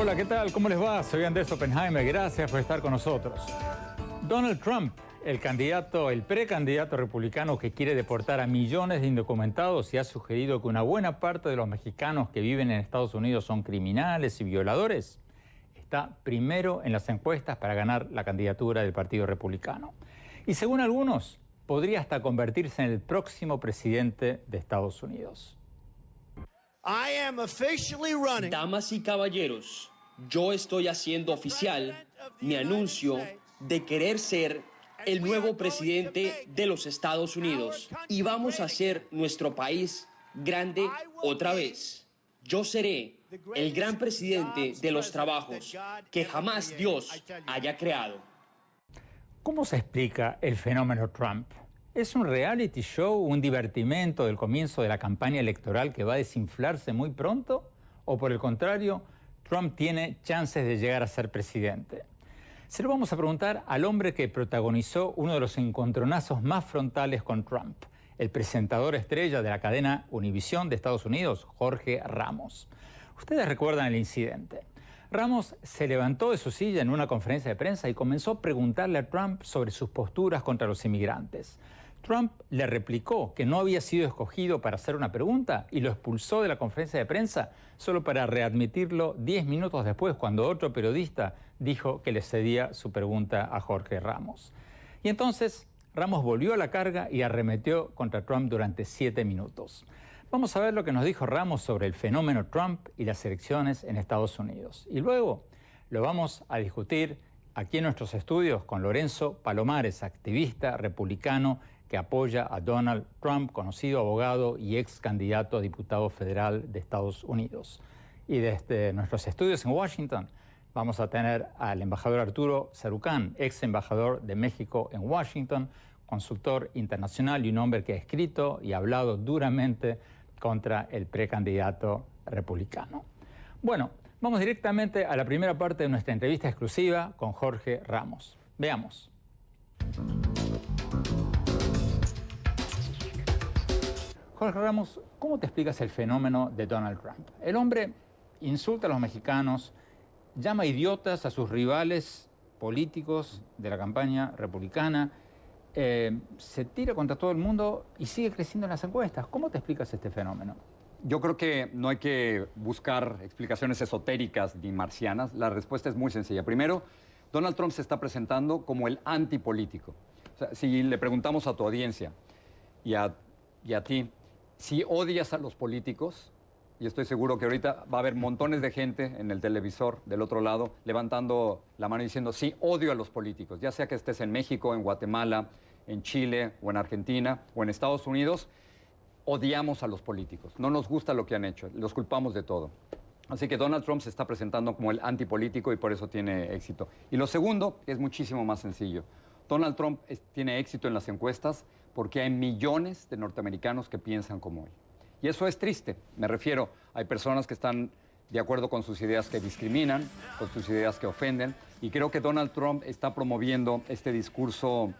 Hola, ¿qué tal? ¿Cómo les va? Soy Andrés Oppenheimer. Gracias por estar con nosotros. Donald Trump, el precandidato republicano que quiere deportar a millones de indocumentados y ha sugerido que una buena parte de los mexicanos que viven en Estados Unidos son criminales y violadores, está primero en las encuestas para ganar la candidatura del Partido Republicano. Y según algunos, podría hasta convertirse en el próximo presidente de Estados Unidos. Damas y caballeros, yo estoy haciendo oficial mi anuncio de querer ser el nuevo presidente de los Estados Unidos y vamos a hacer nuestro país grande otra vez. Yo seré el gran presidente de los trabajos que jamás Dios haya creado. ¿Cómo se explica el fenómeno Trump? ¿Es un reality show, un divertimento del comienzo de la campaña electoral que va a desinflarse muy pronto? ¿O por el contrario, Trump tiene chances de llegar a ser presidente? Se lo vamos a preguntar al hombre que protagonizó uno de los encontronazos más frontales con Trump, el presentador estrella de la cadena Univisión de Estados Unidos, Jorge Ramos. Ustedes recuerdan el incidente. Ramos se levantó de su silla en una conferencia de prensa y comenzó a preguntarle a Trump sobre sus posturas contra los inmigrantes. Trump le replicó que no había sido escogido para hacer una pregunta y lo expulsó de la conferencia de prensa solo para readmitirlo 10 minutos después, cuando otro periodista dijo que le cedía su pregunta a Jorge Ramos. Y entonces Ramos volvió a la carga y arremetió contra Trump durante 7 minutos. Vamos a ver lo que nos dijo Ramos sobre el fenómeno Trump y las elecciones en Estados Unidos. Y luego lo vamos a discutir aquí en nuestros estudios con Lorenzo Palomares, activista republicano que apoya a Donald Trump, conocido abogado y ex candidato a diputado federal de Estados Unidos. Y desde nuestros estudios en Washington vamos a tener al embajador Arturo Sarucán, ex embajador de México en Washington, consultor internacional y un hombre que ha escrito y hablado duramente contra el precandidato republicano. Bueno, vamos directamente a la primera parte de nuestra entrevista exclusiva con Jorge Ramos. Veamos. Jorge Ramos, ¿cómo te explicas el fenómeno de Donald Trump? El hombre insulta a los mexicanos, llama idiotas a sus rivales políticos de la campaña republicana, se tira contra todo el mundo y sigue creciendo en las encuestas. ¿Cómo te explicas este fenómeno? Yo creo que no hay que buscar explicaciones esotéricas ni marcianas. La respuesta es muy sencilla. Primero, Donald Trump se está presentando como el antipolítico. O sea, si le preguntamos a tu audiencia y a ti, si odias a los políticos, y estoy seguro que ahorita va a haber montones de gente en el televisor del otro lado levantando la mano y diciendo, sí, odio a los políticos, ya sea que estés en México, en Guatemala, en Chile o en Argentina o en Estados Unidos, odiamos a los políticos, no nos gusta lo que han hecho, los culpamos de todo. Así que Donald Trump se está presentando como el antipolítico y por eso tiene éxito. Y lo segundo es muchísimo más sencillo. Donald Trump tiene éxito en las encuestas porque hay millones de norteamericanos que piensan como él. Y eso es triste. Me refiero, hay personas que están de acuerdo con sus ideas que discriminan, con sus ideas que ofenden, y creo que Donald Trump está promoviendo este discurso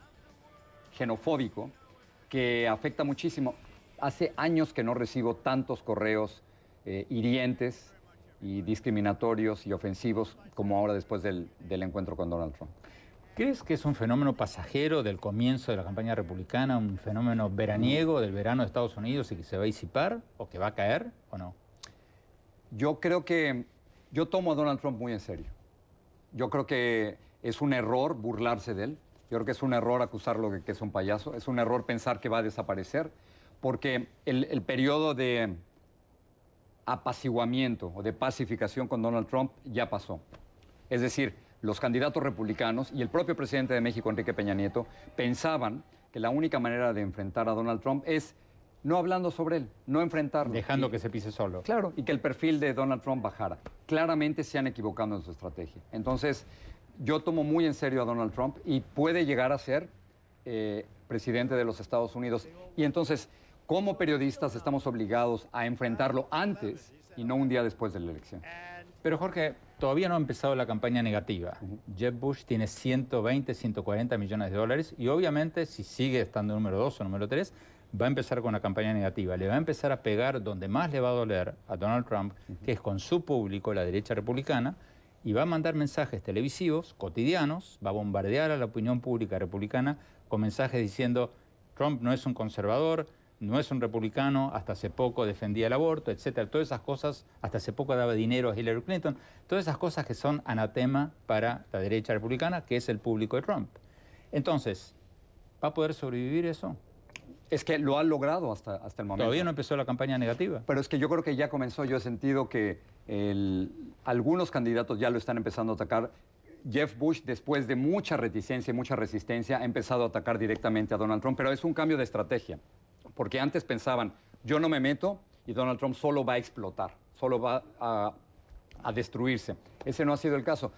xenofóbico que afecta muchísimo. Hace años que no recibo tantos correos hirientes y discriminatorios y ofensivos como ahora después del encuentro con Donald Trump. ¿Crees que es un fenómeno pasajero del comienzo de la campaña republicana, un fenómeno veraniego del verano de Estados Unidos y que se va a disipar o que va a caer o no? Yo creo que yo tomo a Donald Trump muy en serio. Yo creo que es un error burlarse de él. Yo creo que es un error acusarlo de que es un payaso. Es un error pensar que va a desaparecer porque el periodo de apaciguamiento o de pacificación con Donald Trump ya pasó. Es decir, los candidatos republicanos y el propio presidente de México, Enrique Peña Nieto, pensaban que la única manera de enfrentar a Donald Trump es no hablando sobre él, no enfrentarlo. Dejando que se pise solo. Claro, y que el perfil de Donald Trump bajara. Claramente se han equivocado en su estrategia. Entonces, yo tomo muy en serio a Donald Trump y puede llegar a ser presidente de los Estados Unidos. Y entonces, como periodistas, estamos obligados a enfrentarlo antes y no un día después de la elección. Pero Jorge, todavía no ha empezado la campaña negativa. Jeb Bush tiene 120, 140 millones de dólares y obviamente si sigue estando número 2 o número 3, va a empezar con una campaña negativa. Le va a empezar a pegar donde más le va a doler a Donald Trump, que es con su público, la derecha republicana, y va a mandar mensajes televisivos, cotidianos, va a bombardear a la opinión pública republicana con mensajes diciendo Trump no es un conservador, no es un republicano, hasta hace poco defendía el aborto, etcétera. Todas esas cosas, hasta hace poco daba dinero a Hillary Clinton, todas esas cosas que son anatema para la derecha republicana, que es el público de Trump. Entonces, ¿va a poder sobrevivir eso? Es que lo ha logrado hasta el momento. Todavía no empezó la campaña negativa. Pero es que yo creo que ya comenzó. Yo he sentido que algunos candidatos ya lo están empezando a atacar. Jeff Bush, después de mucha reticencia y mucha resistencia, ha empezado a atacar directamente a Donald Trump. Pero es un cambio de estrategia. Porque antes pensaban, yo no me meto y Donald Trump solo va a explotar, solo va a destruirse. Ese no ha sido el caso.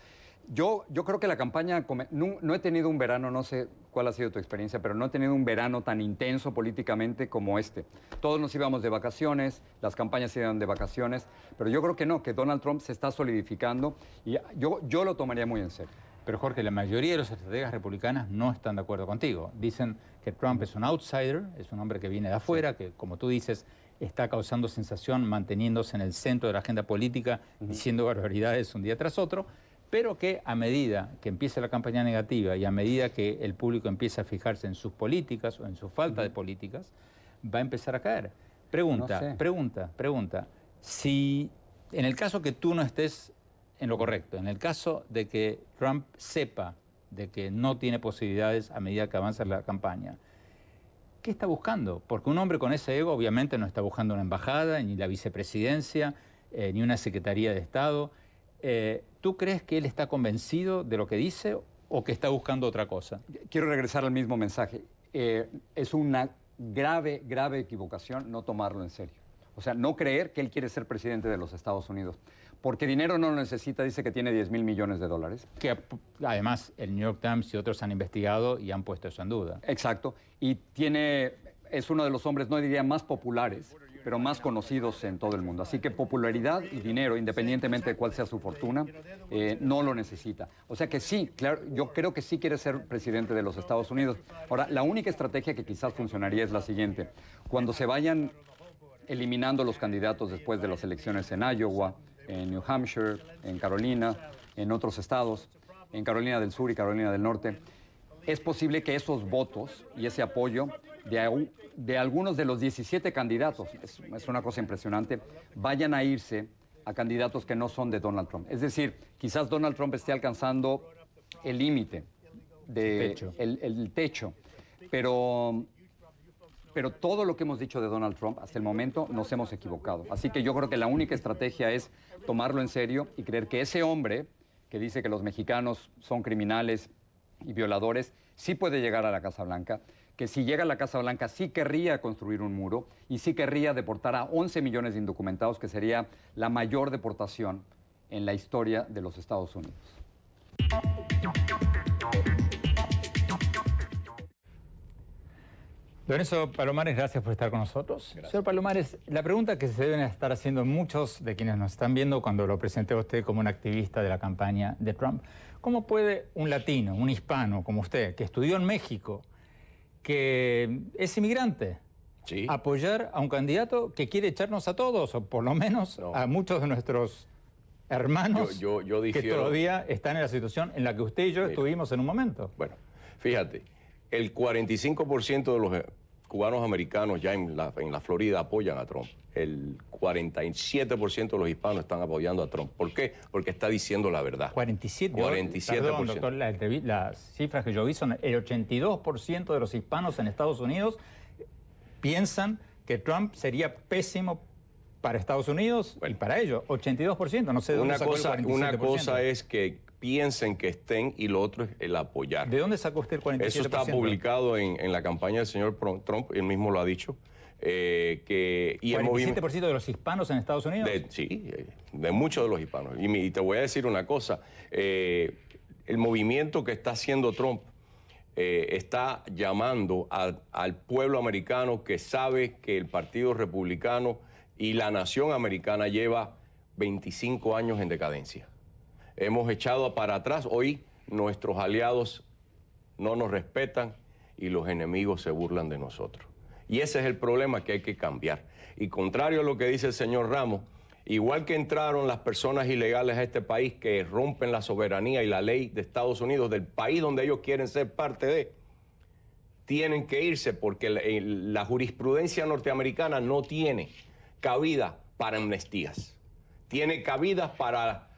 Yo creo que la campaña, no he tenido un verano, no sé cuál ha sido tu experiencia, pero no he tenido un verano tan intenso políticamente como este. Todos nos íbamos de vacaciones, las campañas se iban de vacaciones, pero yo creo que no, que Donald Trump se está solidificando y yo lo tomaría muy en serio. Pero Jorge, la mayoría de los estrategas republicanas no están de acuerdo contigo. Dicen que Trump es un outsider, es un hombre que viene de afuera, que como tú dices, está causando sensación manteniéndose en el centro de la agenda política, diciendo barbaridades un día tras otro, pero que a medida que empiece la campaña negativa y a medida que el público empiece a fijarse en sus políticas o en su falta de políticas, va a empezar a caer. Pregunta. Si en el caso que tú no estés en lo correcto, en el caso de que Trump sepa de que no tiene posibilidades a medida que avanza la campaña, ¿qué está buscando? Porque un hombre con ese ego obviamente no está buscando una embajada, ni la vicepresidencia, ni una secretaría de Estado. ¿Tú crees que él está convencido de lo que dice o que está buscando otra cosa? Quiero regresar al mismo mensaje. Es una grave equivocación no tomarlo en serio. O sea, no creer que él quiere ser presidente de los Estados Unidos. Porque dinero no lo necesita, dice que tiene 10,000 millones de dólares. Que además el New York Times y otros han investigado y han puesto eso en duda. Exacto. Y es uno de los hombres, no diría más populares, pero más conocidos en todo el mundo. Así que popularidad y dinero, independientemente de cuál sea su fortuna, no lo necesita. O sea que sí, claro, yo creo que sí quiere ser presidente de los Estados Unidos. Ahora, la única estrategia que quizás funcionaría es la siguiente. Cuando se vayan eliminando los candidatos después de las elecciones en Iowa, en New Hampshire, en Carolina, en otros estados, en Carolina del Sur y Carolina del Norte, es posible que esos votos y ese apoyo de algunos de los 17 candidatos, es una cosa impresionante, vayan a irse a candidatos que no son de Donald Trump. Es decir, quizás Donald Trump esté alcanzando el límite, el techo, pero todo lo que hemos dicho de Donald Trump hasta el momento nos hemos equivocado. Así que yo creo que la única estrategia es tomarlo en serio y creer que ese hombre que dice que los mexicanos son criminales y violadores, sí puede llegar a la Casa Blanca, que si llega a la Casa Blanca sí querría construir un muro y sí querría deportar a 11 millones de indocumentados, que sería la mayor deportación en la historia de los Estados Unidos. Lorenzo Palomares, gracias por estar con nosotros. Gracias. Señor Palomares, la pregunta que se deben estar haciendo muchos de quienes nos están viendo cuando lo presenté a usted como un activista de la campaña de Trump, ¿cómo puede un latino, un hispano como usted, que estudió en México, que es inmigrante, sí, apoyar a un candidato que quiere echarnos a todos, o por lo menos a muchos de nuestros hermanos yo que todavía están en la situación en la que usted y yo estuvimos en un momento? Bueno, fíjate, el 45% de los cubanos americanos ya en la Florida apoyan a Trump. El 47% de los hispanos están apoyando a Trump. ¿Por qué? Porque está diciendo la verdad. 47%. 47%. Perdón, doctor, las cifras que yo vi son el 82% de los hispanos en Estados Unidos piensan que Trump sería pésimo para Estados Unidos y para ellos. 82%, no sé de dónde sacó el 47%. Una cosa es que piensen que estén y lo otro es el apoyar. ¿De dónde sacó usted el 47%? Eso está publicado en la campaña del señor Trump, él mismo lo ha dicho. Que, y ¿47% de los hispanos en Estados Unidos? Sí, de muchos de los hispanos. Y te voy a decir una cosa, el movimiento que está haciendo Trump está llamando al pueblo americano que sabe que el Partido Republicano y la nación americana lleva 25 años en decadencia. Hemos echado para atrás, hoy nuestros aliados no nos respetan y los enemigos se burlan de nosotros. Y ese es el problema que hay que cambiar. Y contrario a lo que dice el señor Ramos, Igual que entraron las personas ilegales a este país que rompen la soberanía y la ley de Estados Unidos, del país donde ellos quieren ser parte de, tienen que irse porque la jurisprudencia norteamericana no tiene cabida para amnistías. Tiene cabida para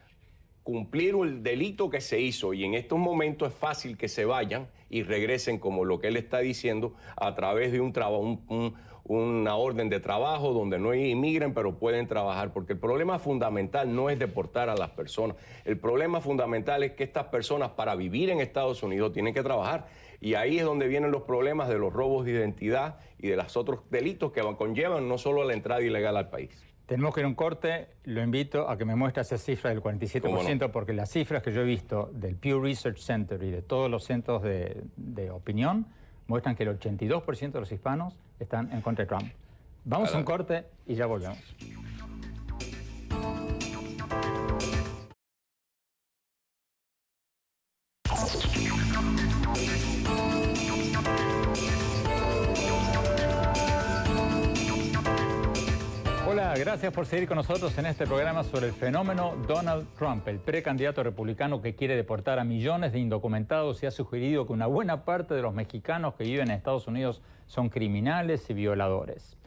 cumplir el delito que se hizo, y en estos momentos es fácil que se vayan y regresen, como lo que él está diciendo, a través de una orden de trabajo donde no inmigren, pero pueden trabajar, porque el problema fundamental no es deportar a las personas. El problema fundamental es que estas personas, para vivir en Estados Unidos, tienen que trabajar, y ahí es donde vienen los problemas de los robos de identidad y de los otros delitos que conllevan no solo la entrada ilegal al país. Tenemos que ir a un corte. Lo invito a que me muestre esa cifra del 47%, no, porque las cifras que yo he visto del Pew Research Center y de todos los centros de opinión muestran que el 82% de los hispanos están en contra de Trump. Vamos a un corte y ya volvemos. Hola, gracias por seguir con nosotros en este programa sobre el fenómeno Donald Trump, el precandidato republicano que quiere deportar a millones de indocumentados y ha sugerido que una buena parte de los mexicanos que viven en Estados Unidos son criminales y violadores.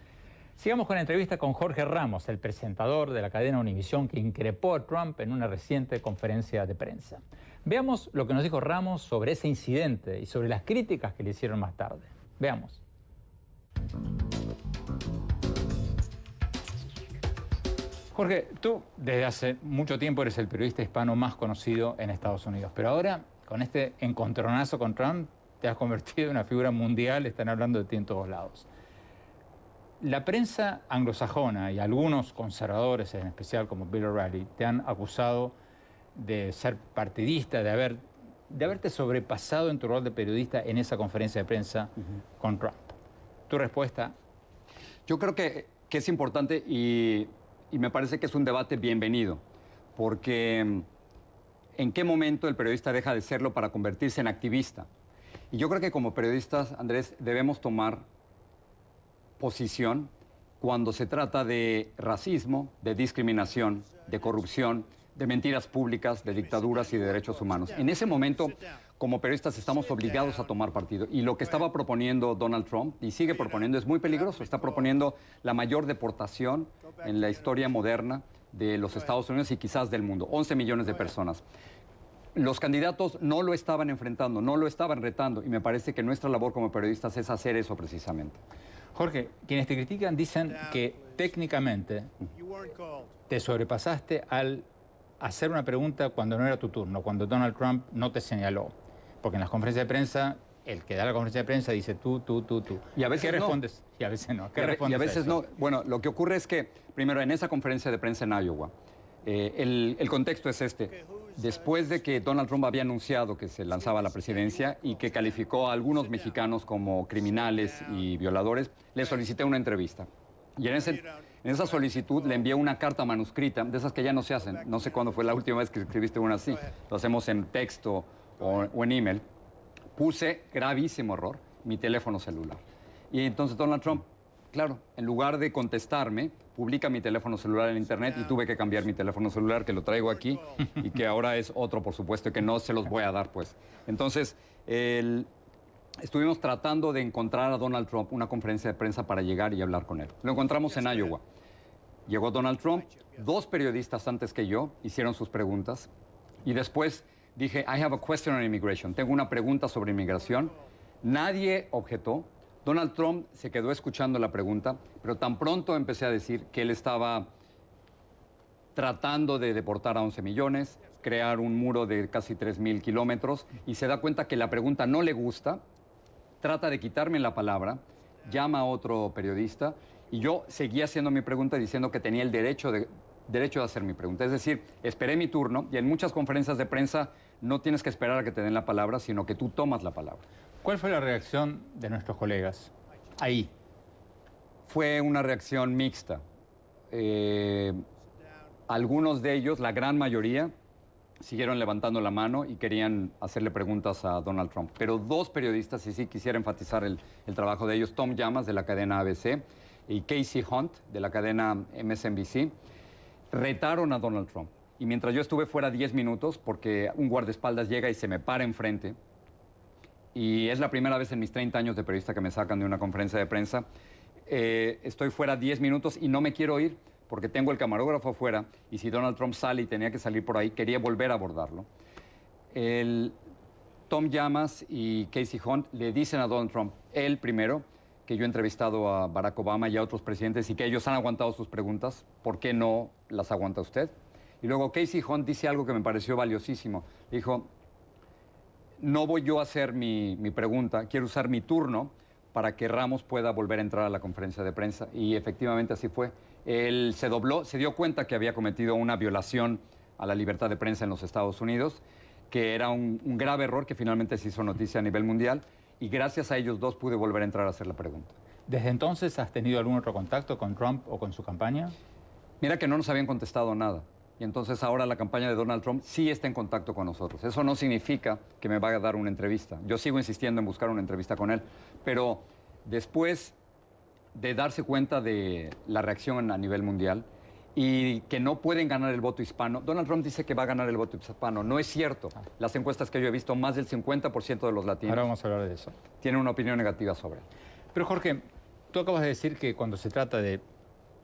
Sigamos con la entrevista con Jorge Ramos, el presentador de la cadena Univisión que increpó a Trump en una reciente conferencia de prensa. Veamos lo que nos dijo Ramos sobre ese incidente y sobre las críticas que le hicieron más tarde. Veamos. Jorge, tú desde hace mucho tiempo eres el periodista hispano más conocido en Estados Unidos, pero ahora, con este encontronazo con Trump, te has convertido en una figura mundial, están hablando de ti en todos lados. La prensa anglosajona y algunos conservadores, en especial como Bill O'Reilly, te han acusado de ser partidista, de haberte sobrepasado en tu rol de periodista en esa conferencia de prensa con Trump. ¿Tu respuesta? Yo creo que es importante y me parece que es un debate bienvenido, porque ¿en qué momento el periodista deja de serlo para convertirse en activista? Y yo creo que como periodistas, Andrés, debemos tomar posición cuando se trata de racismo, de discriminación, de corrupción, de mentiras públicas, de dictaduras y de derechos humanos. En ese momento, como periodistas, estamos obligados a tomar partido. Y lo que estaba proponiendo Donald Trump, y sigue proponiendo, es muy peligroso. Está proponiendo la mayor deportación en la historia moderna de los Estados Unidos y quizás del mundo. 11 millones de personas. Los candidatos no lo estaban enfrentando, no lo estaban retando, y me parece que nuestra labor como periodistas es hacer eso precisamente. Jorge, quienes te critican dicen que técnicamente te sobrepasaste al hacer una pregunta cuando no era tu turno, cuando Donald Trump no te señaló. Porque en las conferencias de prensa, el que da la conferencia de prensa dice tú. Y a veces ¿Qué respondes? Y a veces no. ¿Qué respondes? Y a veces no. Bueno, lo que ocurre es que, primero, en esa conferencia de prensa en Iowa, el contexto es este. Después de que Donald Trump había anunciado que se lanzaba a la presidencia y que calificó a algunos mexicanos como criminales y violadores, le solicité una entrevista. Y en esa solicitud le envié una carta manuscrita, de esas que ya no se hacen. No sé cuándo fue la última vez que escribiste una así. Lo hacemos en texto o en email. Puse, gravísimo error, mi teléfono celular. Y entonces Donald Trump, claro, en lugar de contestarme, publica mi teléfono celular en internet y tuve que cambiar mi teléfono celular, que lo traigo aquí, y que ahora es otro, por supuesto, y que no se los voy a dar, pues. Entonces, estuvimos tratando de encontrar a Donald Trump una conferencia de prensa para llegar y hablar con él. Lo encontramos en Iowa. Llegó Donald Trump, 2 periodistas antes que yo hicieron sus preguntas, y después dije, I have a question on immigration. Tengo una pregunta sobre inmigración. Nadie objetó. Donald Trump se quedó escuchando la pregunta, pero tan pronto empecé a decir que él estaba tratando de deportar a 11 millones, crear un muro de casi 3,000 kilómetros, y se da cuenta que la pregunta no le gusta, trata de quitarme la palabra, llama a otro periodista, y yo seguí haciendo mi pregunta diciendo que tenía el derecho de hacer mi pregunta. Es decir, esperé mi turno, y en muchas conferencias de prensa no tienes que esperar a que te den la palabra, sino que tú tomas la palabra. ¿Cuál fue la reacción de nuestros colegas ahí? Fue una reacción mixta. Algunos de ellos, la gran mayoría, siguieron levantando la mano y querían hacerle preguntas a Donald Trump. Pero 2 periodistas, y sí quisiera enfatizar el trabajo de ellos, Tom Llamas, de la cadena ABC, y Casey Hunt, de la cadena MSNBC, retaron a Donald Trump. Y mientras yo estuve fuera 10 minutos, porque un guardaespaldas llega y se me para enfrente, y es la primera vez en mis 30 años de periodista que me sacan de una conferencia de prensa, estoy fuera 10 minutos y no me quiero ir porque tengo el camarógrafo afuera, y si Donald Trump sale y tenía que salir por ahí, quería volver a abordarlo. Tom Llamas y Casey Hunt le dicen a Donald Trump, él primero, que yo he entrevistado a Barack Obama y a otros presidentes y que ellos han aguantado sus preguntas, ¿por qué no las aguanta usted? Y luego Casey Hunt dice algo que me pareció valiosísimo. Dijo, no voy yo a hacer mi pregunta, quiero usar mi turno para que Ramos pueda volver a entrar a la conferencia de prensa. Y efectivamente así fue. Él se dobló, se dio cuenta que había cometido una violación a la libertad de prensa en los Estados Unidos, que era un grave error que finalmente se hizo noticia a nivel mundial, y gracias a ellos dos pude volver a entrar a hacer la pregunta. ¿Desde entonces has tenido algún otro contacto con Trump o con su campaña? Mira que no nos habían contestado nada. Y entonces ahora la campaña de Donald Trump sí está en contacto con nosotros. Eso no significa que me vaya a dar una entrevista. Yo sigo insistiendo en buscar una entrevista con él. Pero después de darse cuenta de la reacción a nivel mundial y que no pueden ganar el voto hispano, Donald Trump dice que va a ganar el voto hispano. No es cierto. Las encuestas que yo he visto, más del 50% de los latinos Ahora vamos a hablar de eso. tienen una opinión negativa sobre él. Pero Jorge, tú acabas de decir que cuando se trata de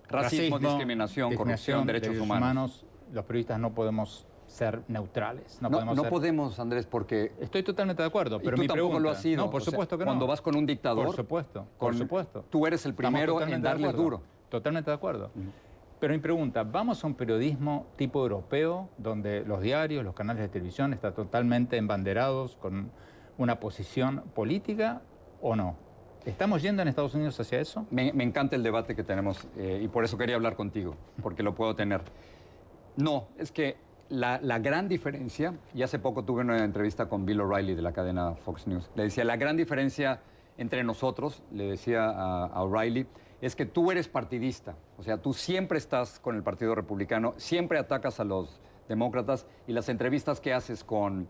Racismo, discriminación, corrupción, derechos humanos. Los periodistas no podemos ser neutrales. No podemos, Andrés, porque... Estoy totalmente de acuerdo, pero tú mi tampoco pregunta... lo has sido. No, por supuesto que no. Cuando vas con un dictador... Por supuesto. Tú eres el primero en darle duro. Totalmente de acuerdo. Pero mi pregunta, ¿vamos a un periodismo tipo europeo, donde los diarios, los canales de televisión están totalmente embanderados con una posición política o no? ¿Estamos yendo en Estados Unidos hacia eso? Me encanta el debate que tenemos y por eso quería hablar contigo, porque lo puedo tener. No, es que la gran diferencia, y hace poco tuve una entrevista con Bill O'Reilly de la cadena Fox News, le decía, la gran diferencia entre nosotros, le decía a O'Reilly, es que tú eres partidista, o sea, tú siempre estás con el Partido Republicano, siempre atacas a los demócratas, y las entrevistas que haces con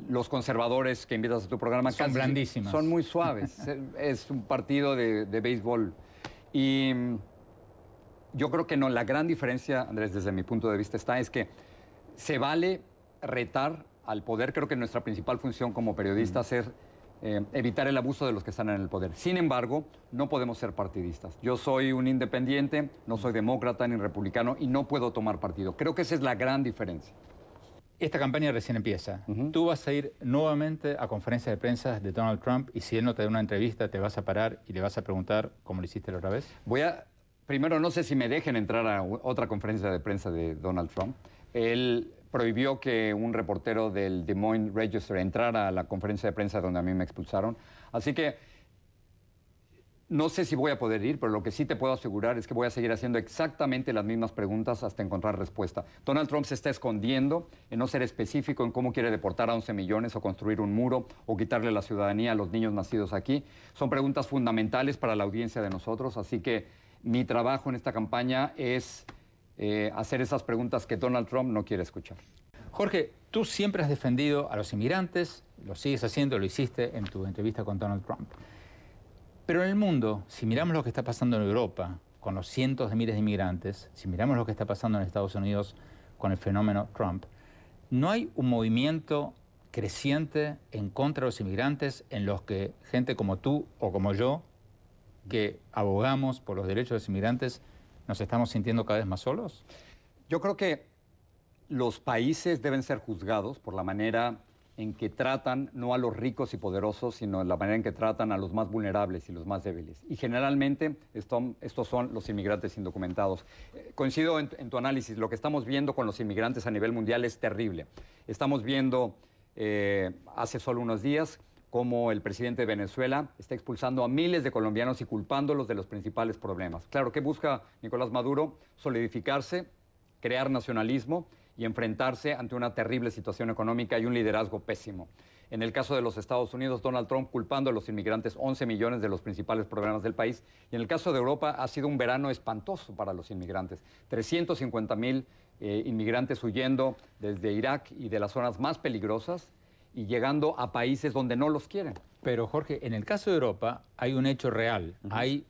los conservadores que invitas a tu programa son blandísimas. Son muy suaves. Es un partido de béisbol. Y yo creo que no, la gran diferencia, Andrés, desde mi punto de vista es que se vale retar al poder. Creo que nuestra principal función como periodistas es evitar el abuso de los que están en el poder. Sin embargo, no podemos ser partidistas. Yo soy un independiente, no soy demócrata ni republicano y no puedo tomar partido. Creo que esa es la gran diferencia. Esta campaña recién empieza. Tú vas a ir nuevamente a conferencias de prensa de Donald Trump y si él no te da una entrevista, te vas a parar y le vas a preguntar cómo lo hiciste la otra vez. Primero, no sé si me dejen entrar a otra conferencia de prensa de Donald Trump. Él prohibió que un reportero del Des Moines Register entrara a la conferencia de prensa donde a mí me expulsaron. Así que no sé si voy a poder ir, pero lo que sí te puedo asegurar es que voy a seguir haciendo exactamente las mismas preguntas hasta encontrar respuesta. Donald Trump se está escondiendo en no ser específico en cómo quiere deportar a 11 millones o construir un muro o quitarle la ciudadanía a los niños nacidos aquí. Son preguntas fundamentales para la audiencia de nosotros, así que mi trabajo en esta campaña es hacer esas preguntas que Donald Trump no quiere escuchar. Jorge, tú siempre has defendido a los inmigrantes, lo sigues haciendo, lo hiciste en tu entrevista con Donald Trump. Pero en el mundo, si miramos lo que está pasando en Europa con los cientos de miles de inmigrantes, si miramos lo que está pasando en Estados Unidos con el fenómeno Trump, ¿no hay un movimiento creciente en contra de los inmigrantes en los que gente como tú o como yo, que abogamos por los derechos de los inmigrantes, nos estamos sintiendo cada vez más solos? Yo creo que los países deben ser juzgados por la manera en que tratan no a los ricos y poderosos, sino en la manera en que tratan a los más vulnerables y los más débiles. Y generalmente estos son los inmigrantes indocumentados. Coincido en tu análisis, lo que estamos viendo con los inmigrantes a nivel mundial es terrible. Estamos viendo hace solo unos días cómo el presidente de Venezuela está expulsando a miles de colombianos y culpándolos de los principales problemas. Claro, ¿qué busca Nicolás Maduro? Solidificarse, crear nacionalismo y enfrentarse ante una terrible situación económica y un liderazgo pésimo. En el caso de los Estados Unidos, Donald Trump culpando a los inmigrantes 11 millones de los principales problemas del país. Y en el caso de Europa ha sido un verano espantoso para los inmigrantes. 350,000 inmigrantes huyendo desde Irak y de las zonas más peligrosas y llegando a países donde no los quieren. Pero Jorge, en el caso de Europa hay un hecho real. Hay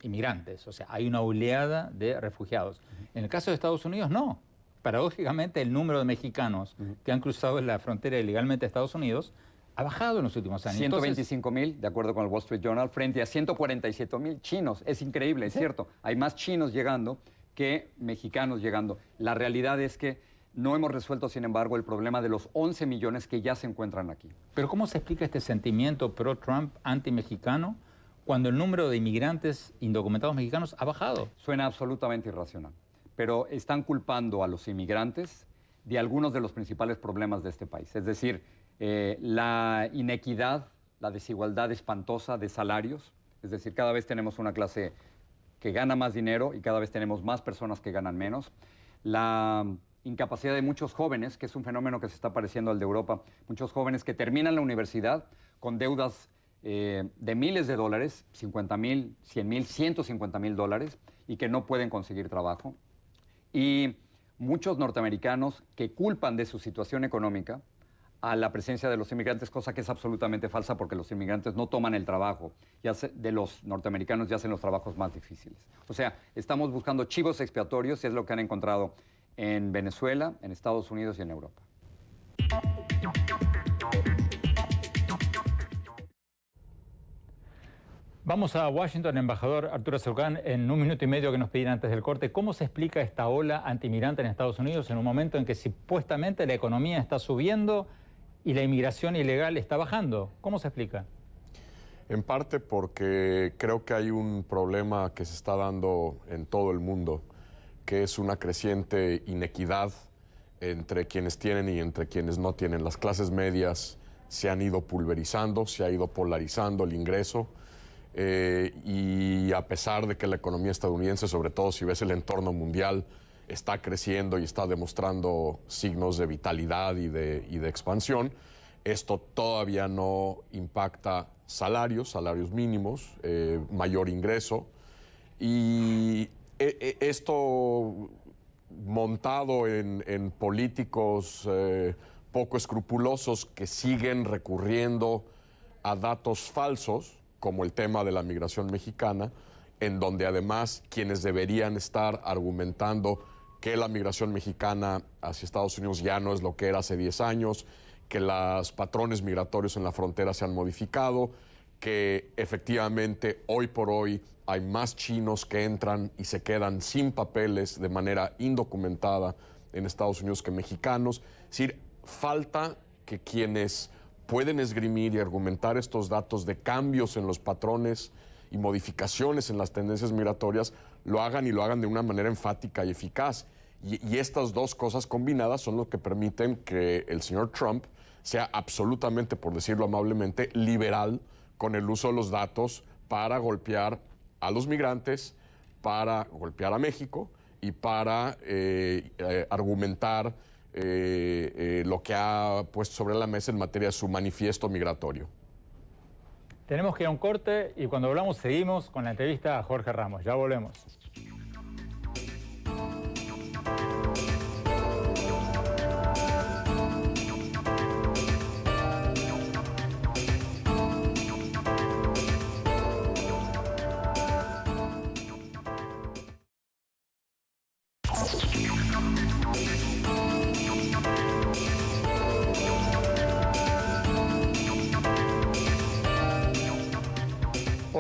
inmigrantes, o sea, hay una oleada de refugiados. En el caso de Estados Unidos, no. Paradójicamente, el número de mexicanos que han cruzado la frontera ilegalmente a Estados Unidos ha bajado en los últimos años. 125,000, de acuerdo con el Wall Street Journal, frente a 147,000 chinos. Es increíble, es cierto. Hay más chinos llegando que mexicanos llegando. La realidad es que no hemos resuelto, sin embargo, el problema de los 11 millones que ya se encuentran aquí. Pero ¿cómo se explica este sentimiento pro-Trump, anti-mexicano, cuando el número de inmigrantes indocumentados mexicanos ha bajado? Suena absolutamente irracional. Pero están culpando a los inmigrantes de algunos de los principales problemas de este país. Es decir, la inequidad, la desigualdad espantosa de salarios. Es decir, cada vez tenemos una clase que gana más dinero y cada vez tenemos más personas que ganan menos. La incapacidad de muchos jóvenes, que es un fenómeno que se está pareciendo al de Europa, muchos jóvenes que terminan la universidad con deudas de miles de dólares, 50,000, 100,000, 150,000 dólares, y que no pueden conseguir trabajo. Y muchos norteamericanos que culpan de su situación económica a la presencia de los inmigrantes, cosa que es absolutamente falsa porque los inmigrantes no toman el trabajo de los norteamericanos y hacen los trabajos más difíciles. O sea, estamos buscando chivos expiatorios y es lo que han encontrado en Venezuela, en Estados Unidos y en Europa. Vamos a Washington, embajador Arturo Cerucán, en un minuto y medio que nos pedían antes del corte. ¿Cómo se explica esta ola antiinmigrante en Estados Unidos en un momento en que supuestamente la economía está subiendo y la inmigración ilegal está bajando? ¿Cómo se explica? En parte porque creo que hay un problema que se está dando en todo el mundo, que es una creciente inequidad entre quienes tienen y entre quienes no tienen. Las clases medias se han ido pulverizando, se ha ido polarizando el ingreso. Y a pesar de que la economía estadounidense, sobre todo si ves el entorno mundial, está creciendo y está demostrando signos de vitalidad y de expansión, esto todavía no impacta salarios mínimos, mayor ingreso. Y esto montado en políticos poco escrupulosos que siguen recurriendo a datos falsos, como el tema de la migración mexicana, en donde además quienes deberían estar argumentando que la migración mexicana hacia Estados Unidos ya no es lo que era hace 10 años, que los patrones migratorios en la frontera se han modificado, que efectivamente hoy por hoy hay más chinos que entran y se quedan sin papeles de manera indocumentada en Estados Unidos que mexicanos. Es decir, falta que quienes pueden esgrimir y argumentar estos datos de cambios en los patrones y modificaciones en las tendencias migratorias lo hagan de una manera enfática y eficaz. Y estas dos cosas combinadas son lo que permiten que el señor Trump sea absolutamente, por decirlo amablemente, liberal con el uso de los datos para golpear a los migrantes, para golpear a México y para argumentar lo que ha puesto sobre la mesa en materia de su manifiesto migratorio. Tenemos que ir a un corte y cuando volvamos seguimos con la entrevista a Jorge Ramos. Ya volvemos.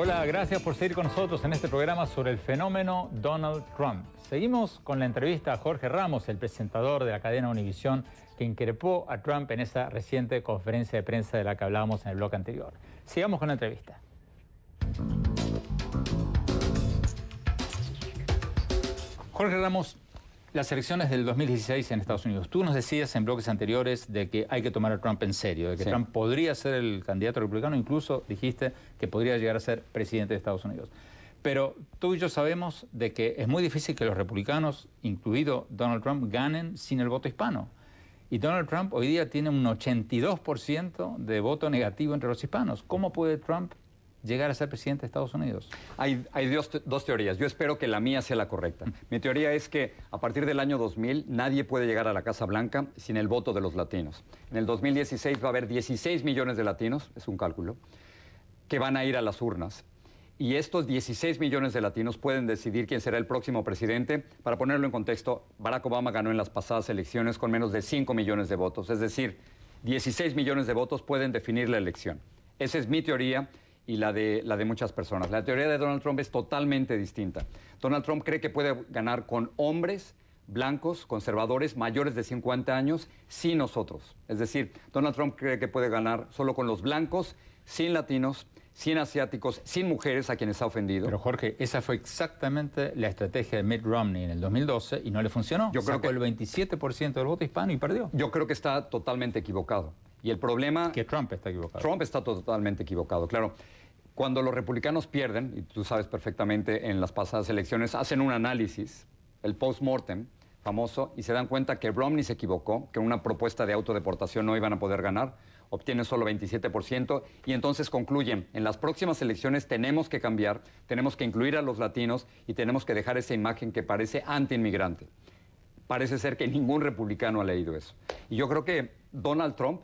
Hola, gracias por seguir con nosotros en este programa sobre el fenómeno Donald Trump. Seguimos con la entrevista a Jorge Ramos, el presentador de la cadena Univisión, que increpó a Trump en esa reciente conferencia de prensa de la que hablábamos en el bloque anterior. Sigamos con la entrevista. Jorge Ramos, las elecciones del 2016 en Estados Unidos. Tú nos decías en bloques anteriores de que hay que tomar a Trump en serio, de que Trump podría ser el candidato republicano, incluso dijiste que podría llegar a ser presidente de Estados Unidos. Pero tú y yo sabemos de que es muy difícil que los republicanos, incluido Donald Trump, ganen sin el voto hispano. Y Donald Trump hoy día tiene un 82% de voto negativo entre los hispanos. ¿Cómo puede Trump llegar a ser presidente de Estados Unidos? Hay dos teorías. Yo espero que la mía sea la correcta. Mi teoría es que a partir del año 2000 nadie puede llegar a la Casa Blanca sin el voto de los latinos. En el 2016 va a haber 16 millones de latinos, es un cálculo, que van a ir a las urnas. Y estos 16 millones de latinos pueden decidir quién será el próximo presidente. Para ponerlo en contexto, Barack Obama ganó en las pasadas elecciones con menos de 5 millones de votos. Es decir, 16 millones de votos pueden definir la elección. Esa es mi teoría y la de muchas personas. La teoría de Donald Trump es totalmente distinta. Donald Trump cree que puede ganar con hombres blancos, conservadores, mayores de 50 años, sin nosotros. Es decir, Donald Trump cree que puede ganar solo con los blancos, sin latinos, sin asiáticos, sin mujeres a quienes ha ofendido. Pero Jorge, esa fue exactamente la estrategia de Mitt Romney en el 2012 y no le funcionó. Yo creo Sacó que el 27% del voto hispano y perdió. Yo creo que está totalmente equivocado. Y el problema... Que Trump está equivocado. Trump está totalmente equivocado, claro. Cuando los republicanos pierden, y tú sabes perfectamente en las pasadas elecciones, hacen un análisis, el post-mortem famoso, y se dan cuenta que Romney se equivocó, que una propuesta de autodeportación no iban a poder ganar, obtienen solo 27%, y entonces concluyen, en las próximas elecciones tenemos que cambiar, tenemos que incluir a los latinos y tenemos que dejar esa imagen que parece anti-inmigrante. Parece ser que ningún republicano ha leído eso. Y yo creo que Donald Trump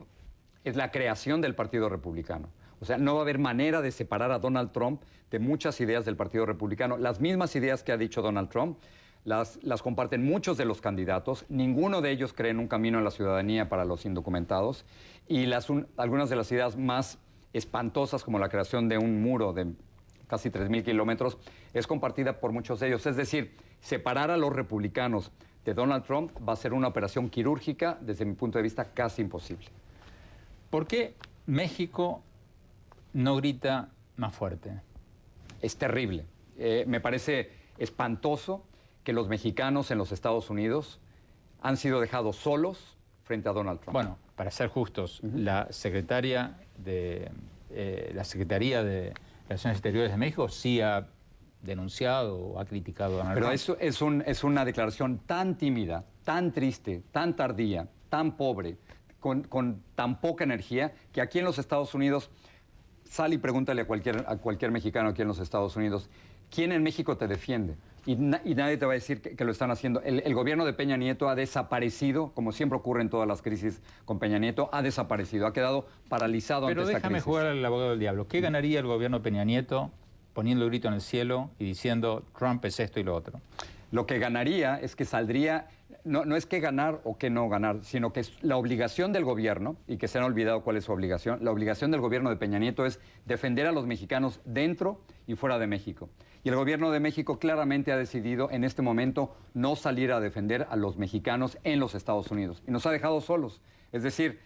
es la creación del Partido Republicano. O sea, no va a haber manera de separar a Donald Trump de muchas ideas del Partido Republicano. Las mismas ideas que ha dicho Donald Trump las comparten muchos de los candidatos. Ninguno de ellos cree en un camino a la ciudadanía para los indocumentados. Y algunas de las ideas más espantosas, como la creación de un muro de casi 3,000 kilómetros, es compartida por muchos de ellos. Es decir, separar a los republicanos de Donald Trump va a ser una operación quirúrgica, desde mi punto de vista, casi imposible. ¿Por qué México no grita más fuerte? Es terrible. Me parece espantoso que los mexicanos en los Estados Unidos han sido dejados solos frente a Donald Trump. Bueno, para ser justos, la Secretaría de Relaciones Exteriores de México sí ha denunciado o ha criticado a Donald Pero Trump. eso es una declaración tan tímida, tan triste, tan tardía, tan pobre, con tan poca energía, que aquí en los Estados Unidos, sal y pregúntale a cualquier mexicano aquí en los Estados Unidos, ¿quién en México te defiende? Y nadie te va a decir que lo están haciendo. El gobierno de Peña Nieto ha desaparecido, como siempre ocurre en todas las crisis con Peña Nieto, ha desaparecido, ha quedado paralizado ante esta crisis. Pero déjame jugar al abogado del diablo. ¿Qué ganaría el gobierno de Peña Nieto poniendo el grito en el cielo y diciendo Trump es esto y lo otro? Lo que ganaría es que saldría, no es que ganar o que no ganar, sino que es la obligación del gobierno, y que se han olvidado cuál es su obligación, la obligación del gobierno de Peña Nieto es defender a los mexicanos dentro y fuera de México. Y el gobierno de México claramente ha decidido en este momento no salir a defender a los mexicanos en los Estados Unidos. Y nos ha dejado solos. Es decir,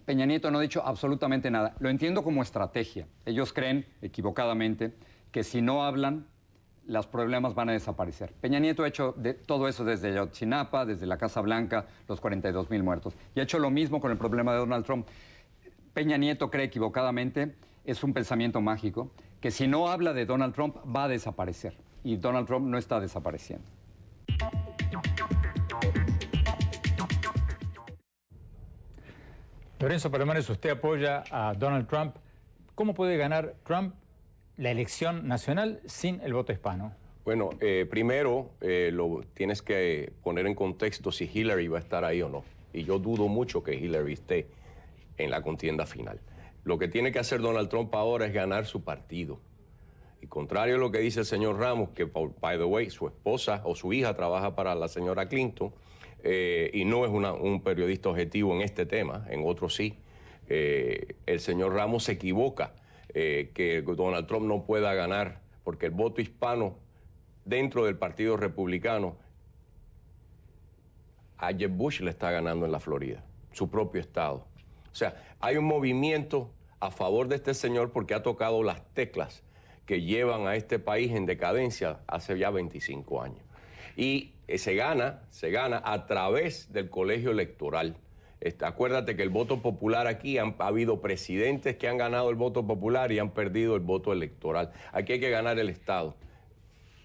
Peña Nieto no ha dicho absolutamente nada. Lo entiendo como estrategia. Ellos creen, equivocadamente, que si no hablan, los problemas van a desaparecer. Peña Nieto ha hecho todo eso desde Ayotzinapa, desde la Casa Blanca, los 42,000 muertos. Y ha hecho lo mismo con el problema de Donald Trump. Peña Nieto cree equivocadamente, es un pensamiento mágico, que si no habla de Donald Trump va a desaparecer. Y Donald Trump no está desapareciendo. Lorenzo Palomares, usted apoya a Donald Trump. ¿Cómo puede ganar Trump la elección nacional sin el voto hispano? Bueno, primero lo tienes que poner en contexto si Hillary va a estar ahí o no. Y yo dudo mucho que Hillary esté en la contienda final. Lo que tiene que hacer Donald Trump ahora es ganar su partido. Y contrario a lo que dice el señor Ramos, que, by the way, su esposa o su hija trabaja para la señora Clinton, y no es un periodista objetivo en este tema, en otros sí. El señor Ramos se equivoca que Donald Trump no pueda ganar, porque el voto hispano dentro del Partido Republicano, a Jeb Bush le está ganando en la Florida, su propio estado. O sea, hay un movimiento a favor de este señor porque ha tocado las teclas que llevan a este país en decadencia hace ya 25 años. Y se gana a través del colegio electoral. Acuérdate que el voto popular aquí, ha habido presidentes que han ganado el voto popular y han perdido el voto electoral. Aquí hay que ganar el Estado.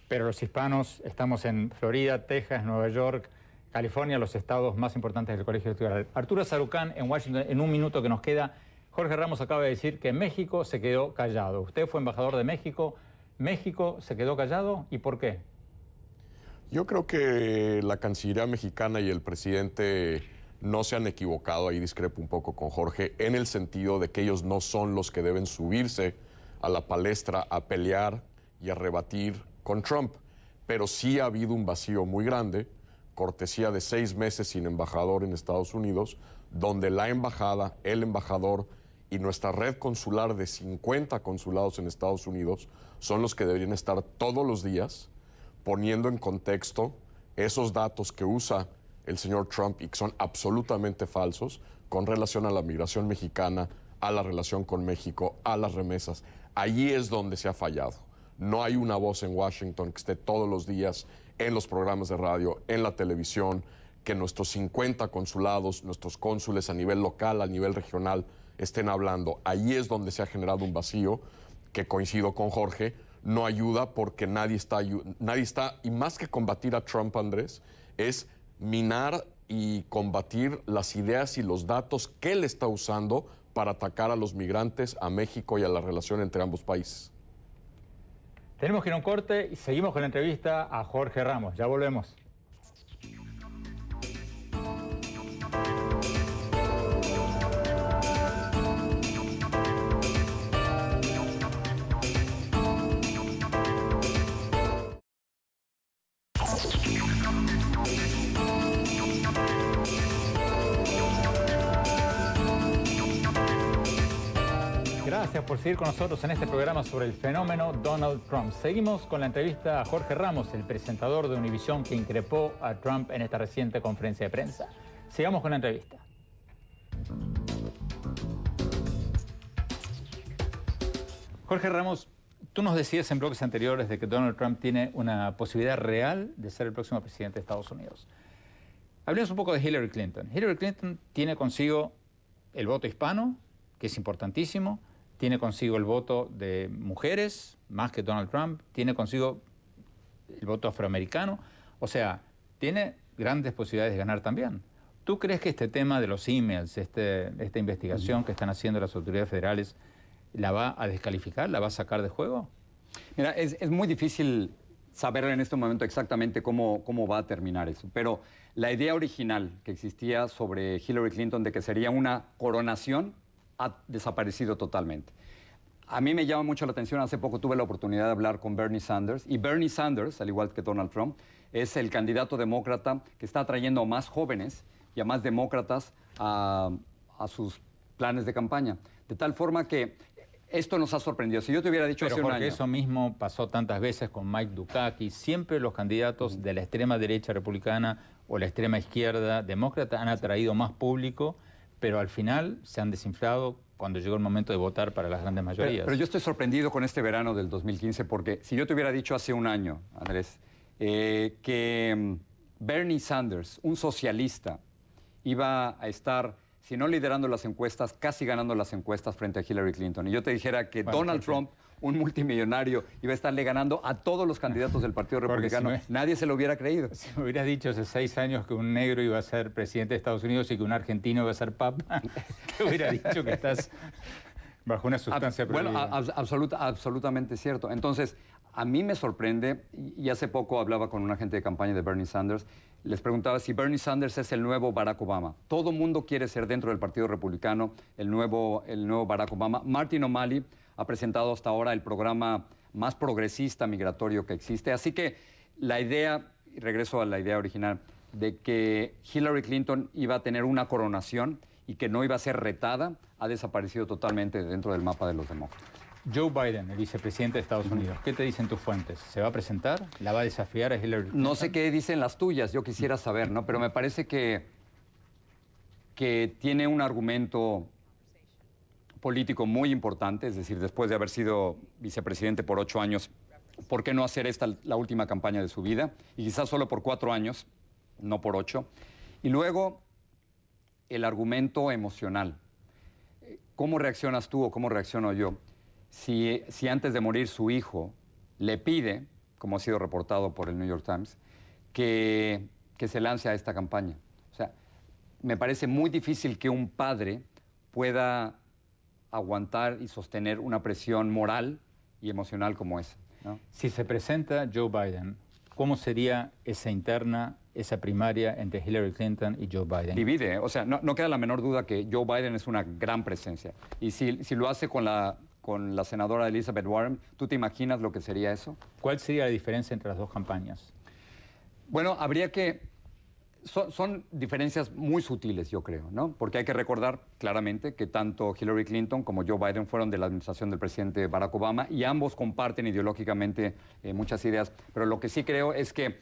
Pero los hispanos estamos en Florida, Texas, Nueva York, California, los estados más importantes del colegio electoral. Arturo Sarucán, en Washington, en un minuto que nos queda. Jorge Ramos acaba de decir que México se quedó callado. Usted fue embajador de México. ¿México se quedó callado? ¿Y por qué? Yo creo que la Cancillería mexicana y el presidente no se han equivocado. Ahí discrepo un poco con Jorge, en el sentido de que ellos no son los que deben subirse a la palestra a pelear y a rebatir con Trump. Pero sí ha habido un vacío muy grande, cortesía de 6 meses sin embajador en Estados Unidos, donde la embajada, el embajador y nuestra red consular de 50 consulados en Estados Unidos son los que deberían estar todos los días poniendo en contexto esos datos que usa el señor Trump y que son absolutamente falsos con relación a la migración mexicana, a la relación con México, a las remesas. Allí es donde se ha fallado. No hay una voz en Washington que esté todos los días en los programas de radio, en la televisión, que nuestros 50 consulados, nuestros cónsules a nivel local, a nivel regional, estén hablando. Allí es donde se ha generado un vacío que, coincido con Jorge, no ayuda porque nadie está, y más que combatir a Trump, Andrés, es minar y combatir las ideas y los datos que él está usando para atacar a los migrantes, a México y a la relación entre ambos países. Tenemos que ir a un corte y seguimos con la entrevista a Jorge Ramos. Ya volvemos. Gracias por seguir con nosotros en este programa sobre el fenómeno Donald Trump. Seguimos con la entrevista a Jorge Ramos, el presentador de Univisión que increpó a Trump en esta reciente conferencia de prensa. Sigamos con la entrevista. Jorge Ramos, tú nos decías en bloques anteriores de que Donald Trump tiene una posibilidad real de ser el próximo presidente de Estados Unidos. Hablemos un poco de Hillary Clinton. Hillary Clinton tiene consigo el voto hispano, que es importantísimo, tiene consigo el voto de mujeres, más que Donald Trump, tiene consigo el voto afroamericano, o sea, tiene grandes posibilidades de ganar también. ¿Tú crees que este tema de los emails, esta investigación que están haciendo las autoridades federales, la va a descalificar, la va a sacar de juego? Mira, es muy difícil saber en este momento exactamente cómo va a terminar eso, pero la idea original que existía sobre Hillary Clinton de que sería una coronación ha desaparecido totalmente. A mí me llama mucho la atención, hace poco tuve la oportunidad de hablar con Bernie Sanders, y Bernie Sanders, al igual que Donald Trump, es el candidato demócrata que está atrayendo a más jóvenes y a más demócratas a sus planes de campaña. De tal forma que esto nos ha sorprendido. Si yo te hubiera dicho hace un año... eso mismo pasó tantas veces con Mike Dukakis. Siempre los candidatos de la extrema derecha republicana o la extrema izquierda demócrata han atraído más público, pero al final se han desinflado cuando llegó el momento de votar para las grandes mayorías. Pero yo estoy sorprendido con este verano del 2015 porque si yo te hubiera dicho hace un año, Andrés, que Bernie Sanders, un socialista, iba a estar, si no liderando las encuestas, casi ganando las encuestas frente a Hillary Clinton, y yo te dijera que Donald Trump, un multimillonario, iba a estarle ganando a todos los candidatos del Partido Republicano, nadie se lo hubiera creído. Si me hubieras dicho hace 6 años que un negro iba a ser presidente de Estados Unidos y que un argentino iba a ser papa, te hubiera dicho que estás bajo una sustancia prohibida. Bueno, absolutamente cierto. Entonces, a mí me sorprende, y hace poco hablaba con un agente de campaña de Bernie Sanders, les preguntaba si Bernie Sanders es el nuevo Barack Obama. Todo mundo quiere ser dentro del Partido Republicano el nuevo Barack Obama. Martin O'Malley ha presentado hasta ahora el programa más progresista migratorio que existe. Así que la idea, y regreso a la idea original, de que Hillary Clinton iba a tener una coronación y que no iba a ser retada, ha desaparecido totalmente dentro del mapa de los demócratas. Joe Biden, el vicepresidente de Estados Unidos, ¿qué te dicen tus fuentes? ¿Se va a presentar? ¿La va a desafiar a Hillary Clinton? No sé qué dicen las tuyas, yo quisiera saber, ¿no? Pero me parece que tiene un argumento político muy importante, es decir, después de haber sido vicepresidente por 8 años, ¿por qué no hacer esta la última campaña de su vida? Y quizás solo por 4 años, no por 8. Y luego, el argumento emocional. ¿Cómo reaccionas tú o cómo reacciono yo? Si antes de morir su hijo le pide, como ha sido reportado por el New York Times, que se lance a esta campaña. O sea, me parece muy difícil que un padre pueda aguantar y sostener una presión moral y emocional como esa, ¿no? Si se presenta Joe Biden, ¿cómo sería esa interna, esa primaria entre Hillary Clinton y Joe Biden? Divide, o sea, no queda la menor duda que Joe Biden es una gran presencia. Y si lo hace con la con la senadora Elizabeth Warren. ¿Tú te imaginas lo que sería eso? ¿Cuál sería la diferencia entre las dos campañas? Bueno, habría que... Son diferencias muy sutiles, yo creo, ¿no? Porque hay que recordar claramente que tanto Hillary Clinton como Joe Biden fueron de la administración del presidente Barack Obama y ambos comparten ideológicamente muchas ideas. Pero lo que sí creo es que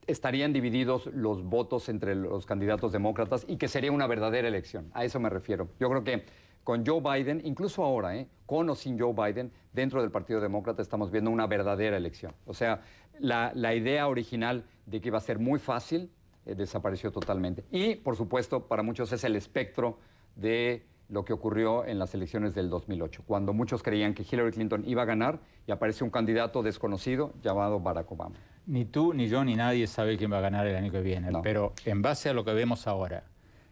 estarían divididos los votos entre los candidatos demócratas y que sería una verdadera elección. A eso me refiero. Yo creo que con Joe Biden, incluso ahora, con o sin Joe Biden, dentro del Partido Demócrata estamos viendo una verdadera elección. O sea, la idea original de que iba a ser muy fácil desapareció totalmente. Y, por supuesto, para muchos es el espectro de lo que ocurrió en las elecciones del 2008, cuando muchos creían que Hillary Clinton iba a ganar y aparece un candidato desconocido llamado Barack Obama. Ni tú, ni yo, ni nadie sabe quién va a ganar el año que viene. No. Pero en base a lo que vemos ahora,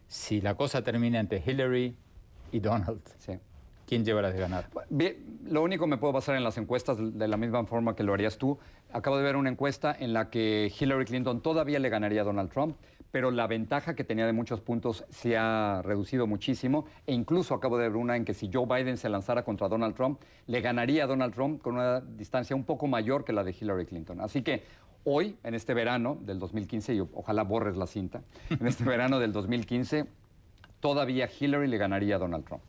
si la cosa termina entre Hillary y Donald, Sí. ¿quién llevará de ganar? Bien, lo único que me puedo basar en las encuestas de la misma forma que lo harías tú. Acabo de ver una encuesta en la que Hillary Clinton todavía le ganaría a Donald Trump, pero la ventaja que tenía de muchos puntos se ha reducido muchísimo. E incluso acabo de ver una en que si Joe Biden se lanzara contra Donald Trump, le ganaría a Donald Trump con una distancia un poco mayor que la de Hillary Clinton. Así que hoy, en este verano del 2015, y ojalá borres la cinta, en este verano del 2015, todavía Hillary le ganaría a Donald Trump.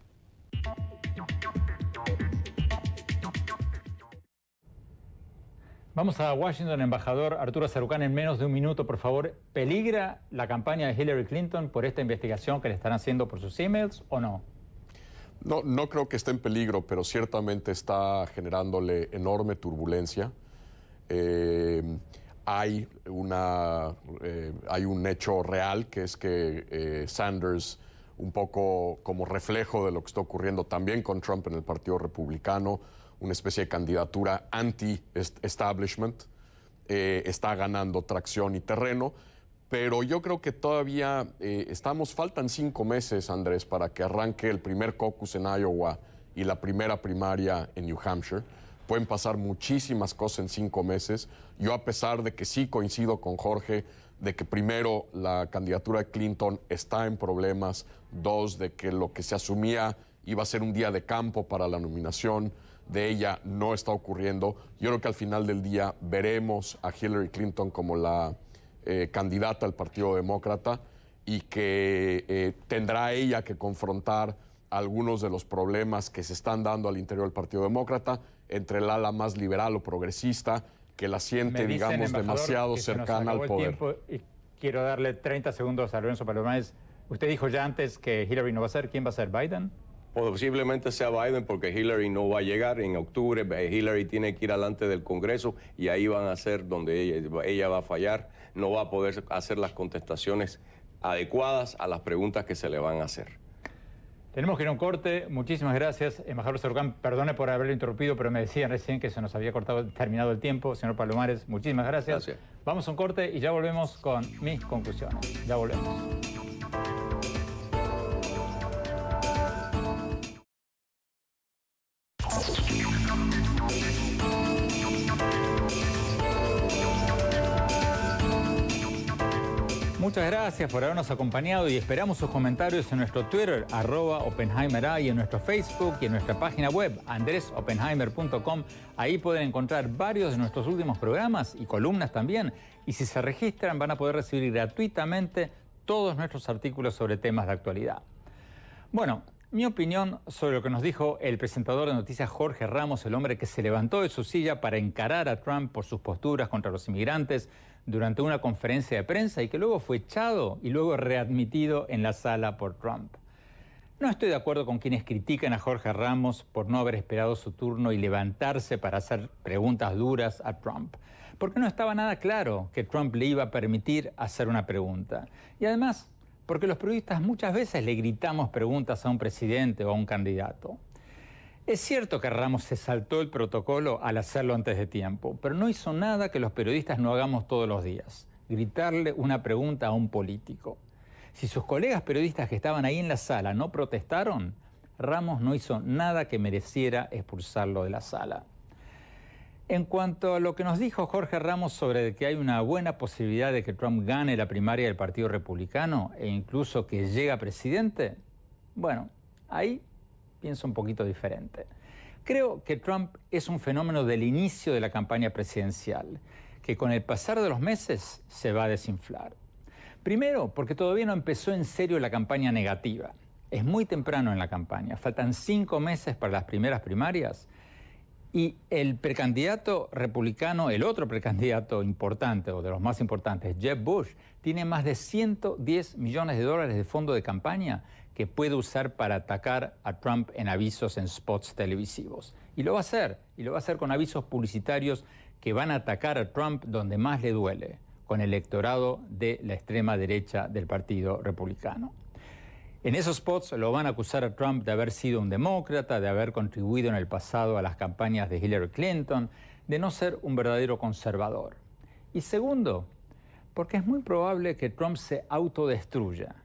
Vamos a Washington, embajador Arturo Sarucán, en menos de un minuto, por favor. ¿Peligra la campaña de Hillary Clinton por esta investigación que le están haciendo por sus emails o no? No, no creo que esté en peligro, pero ciertamente está generándole enorme turbulencia. Hay un hecho real, que es que Sanders, un poco como reflejo de lo que está ocurriendo también con Trump en el Partido Republicano, una especie de candidatura anti-establishment, está ganando tracción y terreno, pero yo creo que todavía faltan 5 meses, Andrés, para que arranque el primer caucus en Iowa y la primera primaria en New Hampshire. Pueden pasar muchísimas cosas en 5 meses. Yo, a pesar de que sí coincido con Jorge, de que primero la candidatura de Clinton está en problemas, 2, de que lo que se asumía iba a ser un día de campo para la nominación de ella no está ocurriendo. Yo creo que al final del día veremos a Hillary Clinton como la candidata al Partido Demócrata y que tendrá ella que confrontar algunos de los problemas que se están dando al interior del Partido Demócrata, entre el ala más liberal o progresista, que la siente, digamos, demasiado cercana al poder. Y quiero darle 30 segundos a Lorenzo Palomares. Usted dijo ya antes que Hillary no va a ser. ¿Quién va a ser? ¿Biden? Posiblemente sea Biden, porque Hillary no va a llegar en octubre. Hillary tiene que ir adelante del Congreso y ahí van a ser donde ella va a fallar. No va a poder hacer las contestaciones adecuadas a las preguntas que se le van a hacer. Tenemos que ir a un corte. Muchísimas gracias, embajador Sarucán. Perdone por haberlo interrumpido, pero me decían recién que se nos había terminado el tiempo. Señor Palomares, muchísimas gracias. Gracias. Vamos a un corte y ya volvemos con mis conclusiones. Ya volvemos. Muchas gracias por habernos acompañado y esperamos sus comentarios en nuestro Twitter, @OppenheimerA, y en nuestro Facebook y en nuestra página web, andresoppenheimer.com. Ahí pueden encontrar varios de nuestros últimos programas y columnas también. Y si se registran van a poder recibir gratuitamente todos nuestros artículos sobre temas de actualidad. Bueno, mi opinión sobre lo que nos dijo el presentador de noticias Jorge Ramos, el hombre que se levantó de su silla para encarar a Trump por sus posturas contra los inmigrantes durante una conferencia de prensa y que luego fue echado y luego readmitido en la sala por Trump. No estoy de acuerdo con quienes critican a Jorge Ramos por no haber esperado su turno y levantarse para hacer preguntas duras a Trump, porque no estaba nada claro que Trump le iba a permitir hacer una pregunta. Y además, porque los periodistas muchas veces le gritamos preguntas a un presidente o a un candidato. Es cierto que Ramos se saltó el protocolo al hacerlo antes de tiempo, pero no hizo nada que los periodistas no hagamos todos los días: gritarle una pregunta a un político. Si sus colegas periodistas que estaban ahí en la sala no protestaron, Ramos no hizo nada que mereciera expulsarlo de la sala. En cuanto a lo que nos dijo Jorge Ramos sobre que hay una buena posibilidad de que Trump gane la primaria del Partido Republicano e incluso que llegue a presidente, bueno, ahí pienso un poquito diferente. Creo que Trump es un fenómeno del inicio de la campaña presidencial, que con el pasar de los meses se va a desinflar. Primero, porque todavía no empezó en serio la campaña negativa. Es muy temprano en la campaña, faltan 5 meses para las primeras primarias y el precandidato republicano, el otro precandidato importante o de los más importantes, Jeb Bush, tiene más de 110 millones de dólares de fondo de campaña que puede usar para atacar a Trump en avisos en spots televisivos. Y lo va a hacer con avisos publicitarios que van a atacar a Trump donde más le duele, con el electorado de la extrema derecha del Partido Republicano. En esos spots lo van a acusar a Trump de haber sido un demócrata, de haber contribuido en el pasado a las campañas de Hillary Clinton, de no ser un verdadero conservador. Y segundo, porque es muy probable que Trump se autodestruya.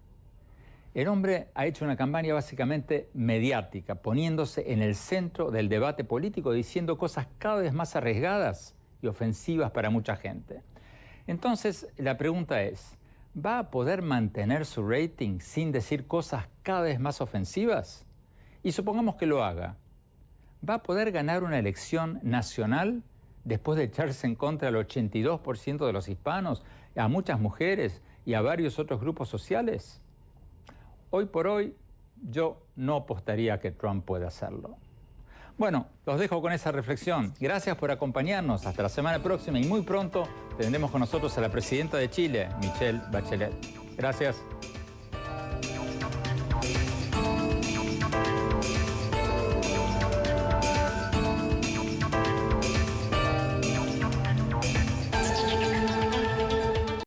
El hombre ha hecho una campaña básicamente mediática, poniéndose en el centro del debate político, diciendo cosas cada vez más arriesgadas y ofensivas para mucha gente. Entonces, la pregunta es, ¿va a poder mantener su rating sin decir cosas cada vez más ofensivas? Y supongamos que lo haga. ¿Va a poder ganar una elección nacional después de echarse en contra al 82% de los hispanos, a muchas mujeres y a varios otros grupos sociales? Hoy por hoy, yo no apostaría a que Trump pueda hacerlo. Bueno, los dejo con esa reflexión. Gracias por acompañarnos. Hasta la semana próxima y muy pronto tendremos con nosotros a la presidenta de Chile, Michelle Bachelet. Gracias.